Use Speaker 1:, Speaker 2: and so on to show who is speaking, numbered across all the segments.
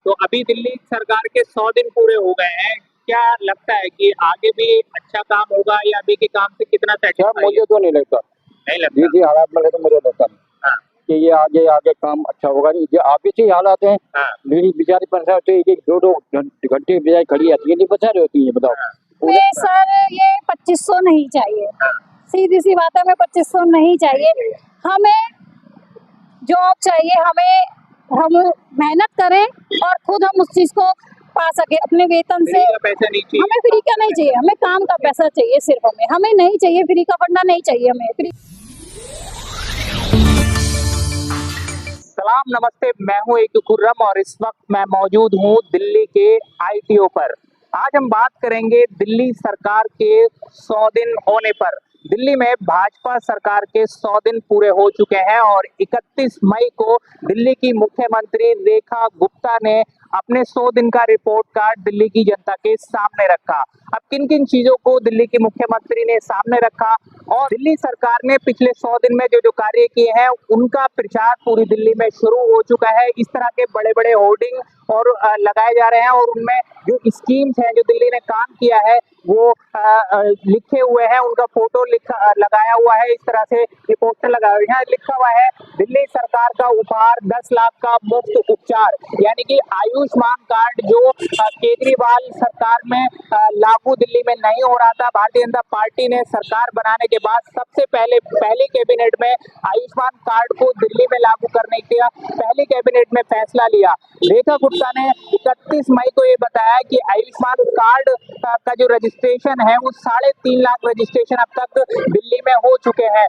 Speaker 1: तो अभी दिल्ली सरकार के 100 दिन पूरे हो गए हैं। क्या लगता है कि आगे भी अच्छा काम होगा या अभी के काम से कितना
Speaker 2: सर
Speaker 1: सेटिस्फाई है?
Speaker 2: मुझे तो नहीं लगता।
Speaker 1: नहीं
Speaker 2: जी
Speaker 1: लगता।
Speaker 2: जी हालात में तो मुझे लगता नहीं
Speaker 1: हाँ
Speaker 2: कि ये आगे आगे काम अच्छा होगा। नहीं, ये आगे से ही हालात हैं।
Speaker 1: हाँ
Speaker 2: मेरी बेचारी परेशान होती है, एक दो दो घंटे बेचारी खड़ी रहती है, नहीं परेशान होती है, बताओ।
Speaker 1: हाँ
Speaker 3: में सर ये 2500 नहीं चाहिए,
Speaker 1: हाँ
Speaker 3: सीधी सी बात है, हमें 2500 नहीं चाहिए। हमें जॉब चाहिए, हम मेहनत करें और खुद हम उस चीज को पा सके अपने वेतन से।
Speaker 1: फ्री का पैसा नहीं चाहिए।
Speaker 3: हमें फ्री का नहीं चाहिए, हमें काम का पैसा चाहिए सिर्फ। हमें नहीं चाहिए फ्री का फंडा, नहीं चाहिए हमें फ्री।
Speaker 1: सलाम नमस्ते, मैं हूं एक खुर्रम और इस वक्त मैं मौजूद हूं दिल्ली के आईटीओ पर। आज हम बात करेंगे दिल्ली सरकार के 100 दिन होने पर। दिल्ली में भाजपा सरकार के 100 दिन पूरे हो चुके हैं और 31 मई को दिल्ली की मुख्यमंत्री रेखा गुप्ता ने अपने 100 दिन का रिपोर्ट कार्ड दिल्ली की जनता के सामने रखा। अब किन किन चीजों को दिल्ली की मुख्यमंत्री ने सामने रखा और दिल्ली सरकार ने पिछले 100 दिन में जो जो कार्य किए हैं उनका प्रचार पूरी दिल्ली में शुरू हो चुका है। इस तरह के बड़े बड़े होर्डिंग और लगाए जा रहे हैं और उनमें जो स्कीम्स हैं जो दिल्ली ने काम किया है वो लिखे हुए हैं, उनका फोटो लगाया हुआ है। इस तरह से ये पोस्टर लगाया हुआ है, यहाँ लिखा हुआ है दिल्ली सरकार का उपहार 10 लाख का मुफ्त उपचार, यानी कि आयुष्मान कार्ड जो केजरीवाल सरकार में लागू दिल्ली में नहीं हो रहा था। भारतीय जनता पार्टी ने सरकार बनाने के बाद सबसे पहली कैबिनेट में आयुष्मान कार्ड को दिल्ली में लागू करने का पहली कैबिनेट में फैसला लिया। रेखा गुप्ता ने 31 मई को ये बताया कि आयुष्मान कार्ड का जो रजिस्ट्रेशन है वो 3.5 लाख रजिस्ट्रेशन अब तक दिल्ली में हो चुके हैं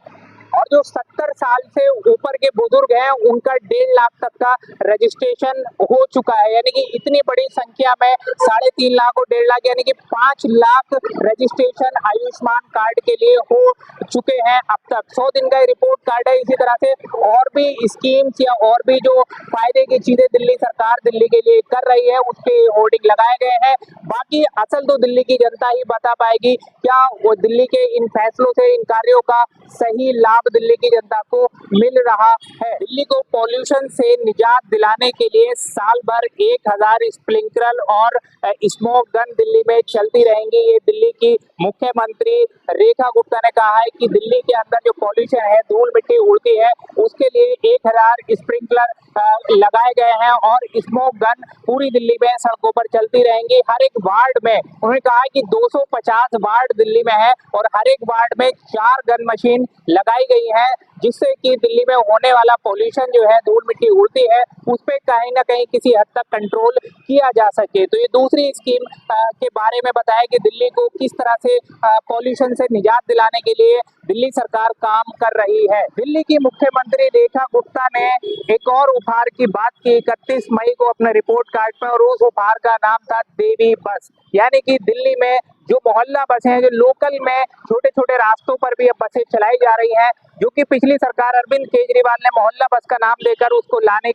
Speaker 1: और जो 70 साल से ऊपर के बुजुर्ग हैं उनका 1.5 लाख तक का रजिस्ट्रेशन हो चुका है, यानी कि इतनी बड़ी संख्या में 3.5 लाख और 1.5 लाख यानी कि 5 लाख रजिस्ट्रेशन आयुष्मान कार्ड के लिए हो चुके हैं अब तक। 100 दिन का रिपोर्ट कार्ड है। इसी तरह से और भी स्कीम्स या और भी जो फायदे की चीजें दिल्ली सरकार दिल्ली के लिए कर रही है उसके होर्डिंग लगाए गए हैं। बाकी असल तो दिल्ली की जनता ही बता पाएगी क्या वो दिल्ली के इन फैसलों से, इन कार्यों का सही लाभ दिल्ली की जनता को मिल रहा है। दिल्ली को पॉल्यूशन से निजात दिलाने के लिए साल भर 1000 स्प्रिंकलर और स्मोक गन दिल्ली में चलती रहेंगी। ये दिल्ली की मुख्यमंत्री रेखा गुप्ता ने कहा है कि दिल्ली के अंदर जो पॉल्यूशन है, धूल मिट्टी उड़ती है, उसके लिए 1000 स्प्रिंकलर लगाए गए हैं और स्मोक गन पूरी दिल्ली में सड़कों पर चलती रहेंगी। हर एक वार्ड में उन्होंने कहा है कि 250 वार्ड दिल्ली में है और हर एक वार्ड में 4 गन मशीन लगाई गई है, जिससे कि दिल्ली में होने वाला पॉल्यूशन जो है, धूल मिट्टी उड़ती है, उस पर कहीं ना कहीं किसी हद तक कंट्रोल किया जा सके। तो ये दूसरी स्कीम के बारे में बताया कि दिल्ली को किस तरह से पॉल्यूशन से निजात दिलाने के लिए दिल्ली सरकार काम कर रही है। दिल्ली की मुख्यमंत्री रेखा गुप्ता ने एक और उपहार की बात की 31 मई को अपने रिपोर्ट कार्ड में और उस उपहार का नाम था देवी बस, यानी कि दिल्ली में जो मोहल्ला बसें हैं, जो लोकल में छोटे छोटे रास्तों पर भी अब बसें चलाई जा रही हैं, जो कि पिछली सरकार अरविंद केजरीवाल ने मोहल्ला बस का नाम देकर उसको लाने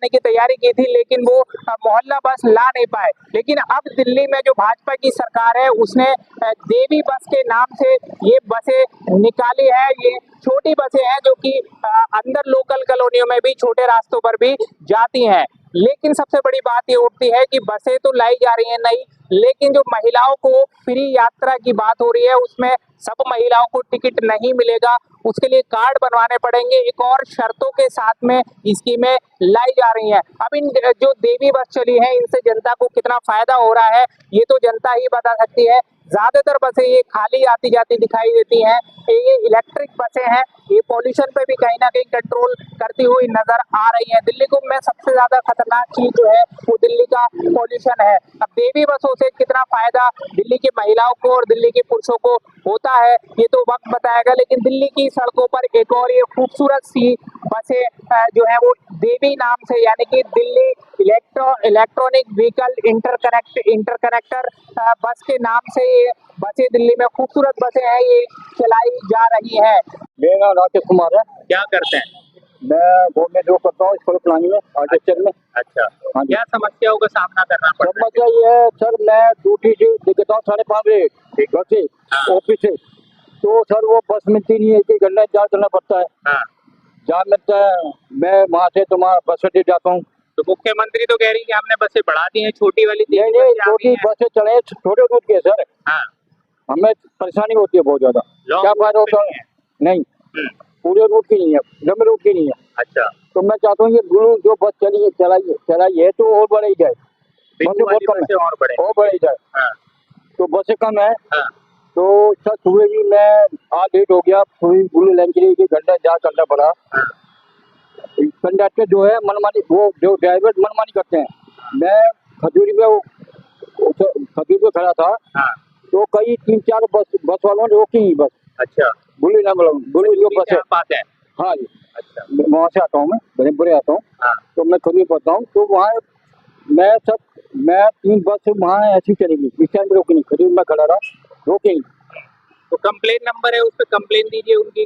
Speaker 1: की तैयारी की थी, लेकिन वो मोहल्ला बस ला नहीं पाए। लेकिन अब दिल्ली में जो भाजपा की सरकार है उसने देवी बस के नाम से ये बसें निकाली है। ये छोटी बसें हैं जो कि अंदर लोकल कॉलोनियों में भी, छोटे रास्तों पर भी जाती हैं। लेकिन सबसे बड़ी बात ये उठती है कि बसें तो लाई जा रही हैं नई, लेकिन जो महिलाओं को फ्री यात्रा की बात हो रही है उसमें सब महिलाओं को टिकट नहीं मिलेगा, उसके लिए कार्ड बनवाने पड़ेंगे। एक और शर्तों के साथ में स्कीमें लाई जा रही हैं। अब इन जो देवी बस चली है इनसे जनता को कितना फायदा हो रहा है ये तो जनता ही बता सकती है। ज्यादातर बसें ये खाली आती जाती दिखाई देती हैं। ये इलेक्ट्रिक बसें हैं, ये पॉल्यूशन पे भी कहीं ना कहीं कंट्रोल करती हुई नजर आ रही है। दिल्ली को में सबसे ज्यादा खतरनाक चीज जो है वो दिल्ली का पॉल्यूशन है। अब देवी बसों से कितना फायदा दिल्ली की महिलाओं को और दिल्ली के पुरुषों को होता है ये तो वक्त बताएगा, लेकिन दिल्ली की सड़कों पर एक और ये खूबसूरत सी बसें जो है वो देवी नाम से, यानी कि दिल्ली इलेक्ट्रॉनिक व्हीकल इंटरकनेक्टर बस के नाम से ये बसें दिल्ली में खूबसूरत बसें हैं, ये चलाई जा रही है।
Speaker 2: मेरा नाम राकेश कुमार है।
Speaker 1: क्या करते हैं?
Speaker 2: मैं जो करता हूँ स्कूल प्लानिंग में, आर्किटेक्चर में।
Speaker 1: अच्छा,
Speaker 2: हाँ जी।
Speaker 1: क्या समस्याओं का सामना करना पड़ता है?
Speaker 2: समस्या ये है सर, मैं ड्यूटी से निकलता हूँ 5:30 बजे घर से, ऑफिस से, तो सर वो बस मिलती नहीं है, 1 घंटा इंतजार करना पड़ता है।
Speaker 1: हाँ
Speaker 2: जहाँ मिलता है मैं वहाँ से तुम्हारा बस अड्डे जाता हूँ,
Speaker 1: तो मुख्यमंत्री तो कह रही है कि हमने बसें बढ़ा दी हैं, छोटी वाली
Speaker 2: नहीं नहीं, छोटी बसें चले, छोटे रूट के सर,
Speaker 1: हाँ
Speaker 2: हमें परेशानी होती है बहुत ज्यादा।
Speaker 1: Long
Speaker 2: क्या फायदा
Speaker 1: route पे
Speaker 2: होता
Speaker 1: नहीं
Speaker 2: है? नहीं, पूरे रूट की नहीं है, लंबे रूट की नहीं है।
Speaker 1: अच्छा,
Speaker 2: तो मैं चाहता हूँ ये ब्लू जो बस चलाई है तो और बढ़ाई जाए,
Speaker 1: बिंदु
Speaker 2: बसें बहुत
Speaker 1: वाली
Speaker 2: कम है,
Speaker 1: बसें और बढ़े।
Speaker 2: और बढ़ाई जाए।
Speaker 1: हाँ
Speaker 2: तो बसें कम है,
Speaker 1: हाँ
Speaker 2: तो सर सुबह भी मैं आज लेट हो गया, पूरी ब्लू लाइन के लिए 1 घंटा जा करना पड़ा।
Speaker 1: हाँ
Speaker 2: कंडक्टर जो है मनमानी, वो जो ड्राइवर मनमानी करते हैं। मैं खजूरी में खजूरी में खड़ा था,
Speaker 1: हाँ
Speaker 2: तो कई 3-4 बस वालों ने रोकी ही बस,
Speaker 1: अच्छा,
Speaker 2: बुली ना मतलब बुली जो बस है।
Speaker 1: आप आते हैं।
Speaker 2: हाँ जी,
Speaker 1: अच्छा
Speaker 2: वहाँ से आता हूँ, मैं ब्रह्मपुरे आता हूँ,
Speaker 1: हाँ
Speaker 2: तो मैं खजूरी पढ़ता हूँ। तो वहाँ मैं 3 बस वहाँ ऐसी चलेगी, इस टाइम रोकी नहीं, खजूरी में खड़ा रहा, रोके नहीं।
Speaker 1: तो कंप्लेन नंबर है, उस पर कंप्लेन दीजिए उनकी।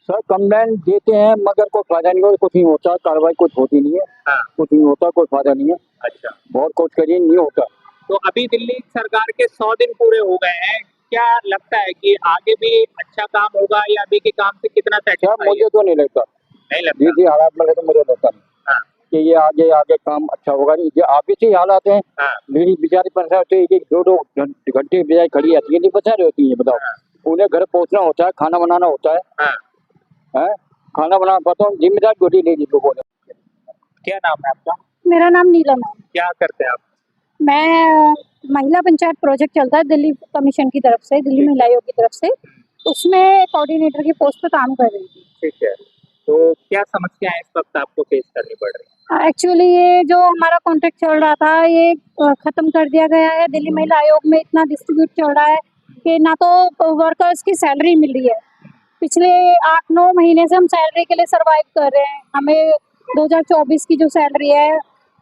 Speaker 2: सर कंप्लेंट देते हैं मगर कोई फायदा नहीं होता, कुछ नहीं होता, कार्रवाई कुछ होती नहीं है,
Speaker 1: हाँ
Speaker 2: कुछ नहीं होता, कोई फायदा नहीं है।
Speaker 1: अच्छा,
Speaker 2: बहुत कोशिश करिए, नहीं होता।
Speaker 1: तो अभी दिल्ली सरकार के 100 दिन पूरे हो गए हैं, क्या लगता है कि आगे भी अच्छा काम होगा या अभी के काम से कितना
Speaker 2: सर
Speaker 1: सेटिस्फाई है?
Speaker 2: मुझे तो नहीं लगता,
Speaker 1: नहीं लगता।
Speaker 2: जी हालात में तो मुझे लगता नहीं
Speaker 1: हाँ
Speaker 2: कि ये आगे आगे काम अच्छा होगा। नहीं, ये आगे से ही हालात हैं।
Speaker 1: हाँ
Speaker 2: मेरी बेचारी परेशान होती है, 1-2 घंटे बेचारी खड़ी रहती है, नहीं परेशान होती है, बताओ।
Speaker 1: हाँ
Speaker 2: उन्हें घर पहुंचना होता है, खाना बनाना होता है,
Speaker 1: हाँ
Speaker 2: हैं? खाना बनाना पड़ता हूँ, जिम्मेदारी छोटी ले ली लोगों ने।
Speaker 1: क्या नाम है आपका?
Speaker 3: मेरा नाम नीलम है।
Speaker 1: क्या करते हैं आप?
Speaker 3: मैं महिला पंचायत प्रोजेक्ट चलता है दिल्ली कमीशन की तरफ से, दिल्ली महिला आयोग की तरफ से, उसमें कोऑर्डिनेटर की पोस्ट पे काम कर रही थी।
Speaker 1: ठीक है, तो क्या समस्याएं इस वक्त आपको फेस करनी पड़ रही है?
Speaker 3: एक्चुअली ये जो हमारा कॉन्ट्रैक्ट चल रहा था ये खत्म कर दिया गया है। दिल्ली महिला आयोग में इतना डिस्ट्रीब्यूट चल रहा है कि ना तो वर्कर्स की सैलरी मिल रही है। पिछले 8-9 महीने से हम सैलरी के लिए सरवाइव कर रहे हैं, हमें 2024 की जो सैलरी है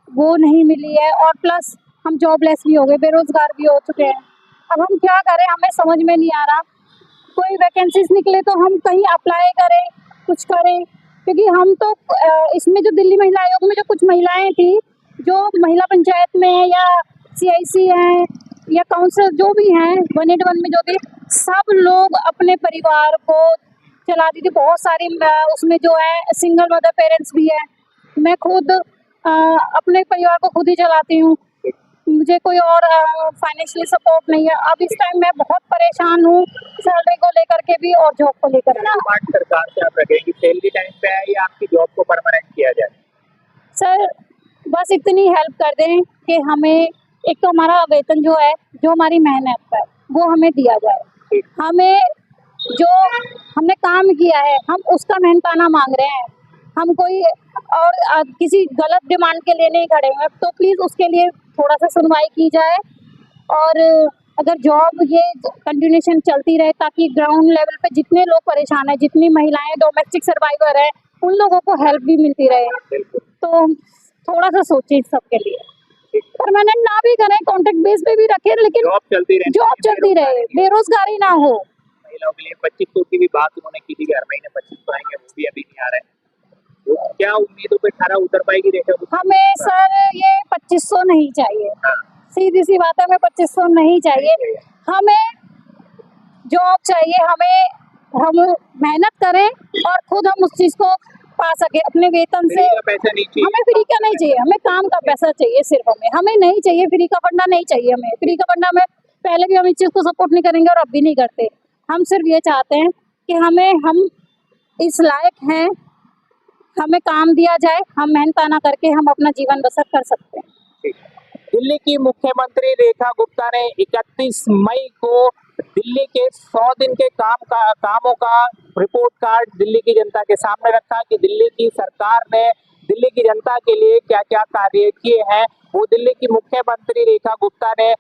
Speaker 3: वो नहीं मिली है, और प्लस हम जॉबलेस भी हो गए, बेरोजगार भी हो चुके हैं। अब हम क्या करें, हमें समझ में नहीं आ रहा। कोई वैकेंसीज निकले तो हम कहीं अप्लाई करें, कुछ करें, क्योंकि हम तो इसमें जो दिल्ली महिला आयोग में जो कुछ महिलाएं थी जो महिला पंचायत में है या CIC हैं या काउंसिलर जो भी हैं 181 में जो थी, सब लोग अपने परिवार को चलाती थी। बहुत सारी उसमें जो है सिंगल मदर पेरेंट्स भी है। मैं खुद अपने परिवार को खुद ही चलाती हूँ, मुझे कोई और फाइनेंशियली सपोर्ट नहीं है। अब इस टाइम मैं बहुत परेशान हूँ, सैलरी को लेकर के भी और जॉब को लेकर के।
Speaker 1: डिमांड सरकार से आप रखें कि सैलरी टाइम पे है या आपकी जॉब को परमानेंट किया जाए?
Speaker 3: सर बस इतनी हेल्प कर दें कि हमें एक तो हमारा वेतन जो है, जो हमारी मेहनत है वो हमें दिया जाए। हमें जो हमने काम किया है हम उसका मेहनताना मांग रहे हैं। हम कोई और किसी गलत डिमांड के लिए नहीं खड़े हुए, तो प्लीज़ उसके लिए थोड़ा सा सुनवाई की जाए। और अगर जॉब ये कंटिन्यूएशन चलती रहे ताकि ग्राउंड लेवल पे जितने लोग परेशान हैं, जितनी महिलाएं डोमेस्टिक सर्वाइवर हैं, उन लोगों को हेल्प भी मिलती रहे। तो थोड़ा सा सोचिए इस सब के लिए। परमानेंट ना भी करें, कॉन्ट्रैक्ट बेस पे भी रखें, लेकिन जॉब चलती रहे, बेरोजगारी ना हो।
Speaker 1: महिलाओं के लिए 2500 की भी बात उन्होंने की थी कि हर महीने 2500 आएंगे, वो भी अभी नहीं आ रहे हैं। तो क्या उम्मीदों पे खरा उतर पाएगी रेखा?
Speaker 3: हमें सर ये 2500 नहीं चाहिए,
Speaker 1: हाँ,
Speaker 3: सीधी सी बात है, हमें 2500 नहीं चाहिए। हमें जॉब चाहिए, हम मेहनत करें और खुद हम उस चीज को पा सके अपने वेतन से।
Speaker 1: फ्री का पैसा नहीं चाहिए।
Speaker 3: हमें फ्री का नहीं चाहिए, हमें काम का पैसा चाहिए सिर्फ। हमें नहीं चाहिए फ्री का फंडा, नहीं चाहिए हमें फ्री का फंडा। में पहले भी हम इस चीज को सपोर्ट नहीं करेंगे और अब भी नहीं करते। हम सिर्फ ये चाहते हैं कि हम इस लायक हैं, हमें काम दिया जाए, हम मेहनताना करके हम अपना जीवन बसर कर सकते हैं।
Speaker 1: दिल्ली की मुख्यमंत्री रेखा गुप्ता ने 31 मई को दिल्ली के 100 दिन के कामों का रिपोर्ट कार्ड दिल्ली की जनता के सामने रखा कि दिल्ली की सरकार ने दिल्ली की जनता के लिए क्या क्या कार्य किए हैं। वो दिल्ली की मुख्यमंत्री रेखा गुप्ता ने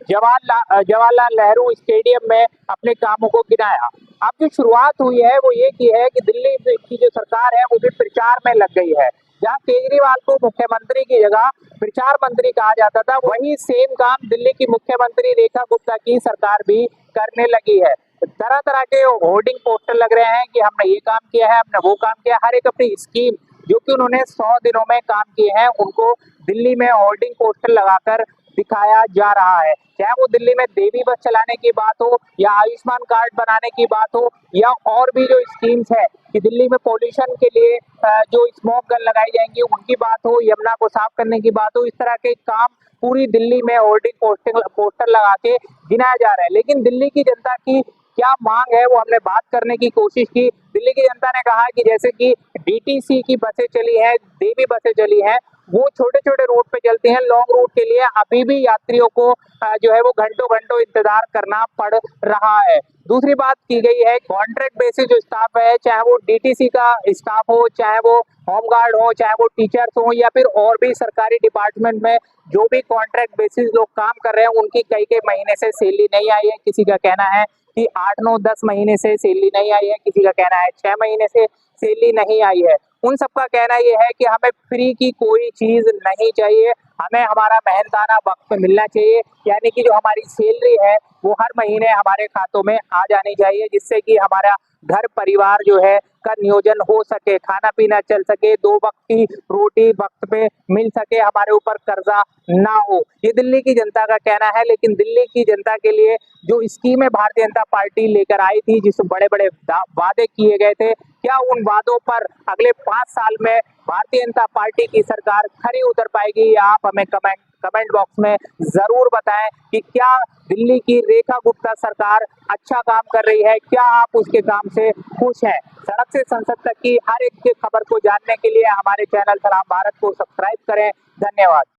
Speaker 1: जवाहरलाल नेहरू स्टेडियम में अपने कामों को गिनाया। अब जो शुरुआत हुई है वो ये की है कि दिल्ली की जो सरकार है वो भी प्रचार में लग गई है। जहाँ केजरीवाल को मुख्यमंत्री की जगह प्रचार मंत्री कहा जाता था, वही सेम काम दिल्ली की मुख्यमंत्री रेखा गुप्ता की सरकार भी करने लगी है। तरह तरह के होर्डिंग पोस्टर लग रहे हैं कि हमने ये काम किया है, हमने वो काम किया है। हर एक अपनी स्कीम जो कि उन्होंने 100 दिनों में काम किए हैं उनको दिल्ली में होर्डिंग पोस्टर लगाकर दिखाया जा रहा है। चाहे वो दिल्ली में देवी बस चलाने की बात हो या आयुष्मान कार्ड बनाने की बात हो या और भी जो स्कीम्स है कि दिल्ली में पोल्यूशन के लिए जो स्मोक गन लगाई जाएंगी उनकी बात हो, यमुना को साफ करने की बात हो, इस तरह के काम पूरी दिल्ली में होर्डिंग पोस्टर लगा के गिनाया जा रहा है। लेकिन दिल्ली की जनता की क्या मांग है वो हमने बात करने की कोशिश की। दिल्ली की जनता ने कहा कि जैसे कि डीटीसी की बसें चली हैं, देवी बसें चली हैं, वो छोटे-छोटे रूट पे चलती हैं, लॉन्ग रूट के लिए अभी भी यात्रियों को जो है वो घंटों-घंटों इंतजार करना पड़ रहा है। दूसरी बात की गई है कॉन्ट्रैक्ट बेसिस जो स्टाफ है, चाहे वो डीटीसी का स्टाफ हो, चाहे वो होमगार्ड हो, चाहे वो टीचर्स हो या फिर और भी सरकारी डिपार्टमेंट में जो भी कॉन्ट्रैक्ट बेसिस लोग काम कर रहे हैं, उनकी कई-कई महीने से सैलरी नहीं आई है। किसी का कहना है कि 8, 9, 10 महीने से सैलरी नहीं आई है, किसी का कहना है 6 महीने से सैलरी नहीं आई है। उन सबका कहना ये है कि हमें फ्री की कोई चीज़ नहीं चाहिए, हमें हमारा मेहनताना वक़्त पे मिलना चाहिए, यानी कि जो हमारी सैलरी है, वो हर महीने हमारे खातों में आ जानी चाहिए, जिससे कि हमारा घर परिवार जो है का नियोजन हो सके, खाना-पीना चल सके, 2 वक़्त की रोटी वक़्त पे मिल सके, हमारे ऊपर कर्ज़ा ना हो। ये दिल्ली की जनता का कहना है, लेकिन दिल्ली की जनता के लिए जो स्कीमें भारतीय जनता पार्टी लेकर आई थी, जिसमें बड़े-बड़े वादे किए गए थे, क्या उन वादों पर अगले 5 साल में भारतीय जनता पार्टी की सरकार खरी उतर पाएगी? आप हमें कमेंट बॉक्स में ज़रूर बताएं कि क्या दिल्ली की रेखा गुप्ता सरकार अच्छा काम कर रही है? क्या आप उसके काम से खुश हैं? सड़क से संसद तक की हर एक की खबर को जानने के लिए हमारे चैनल सलाम भारत को सब्सक्राइब करें। धन्यवाद।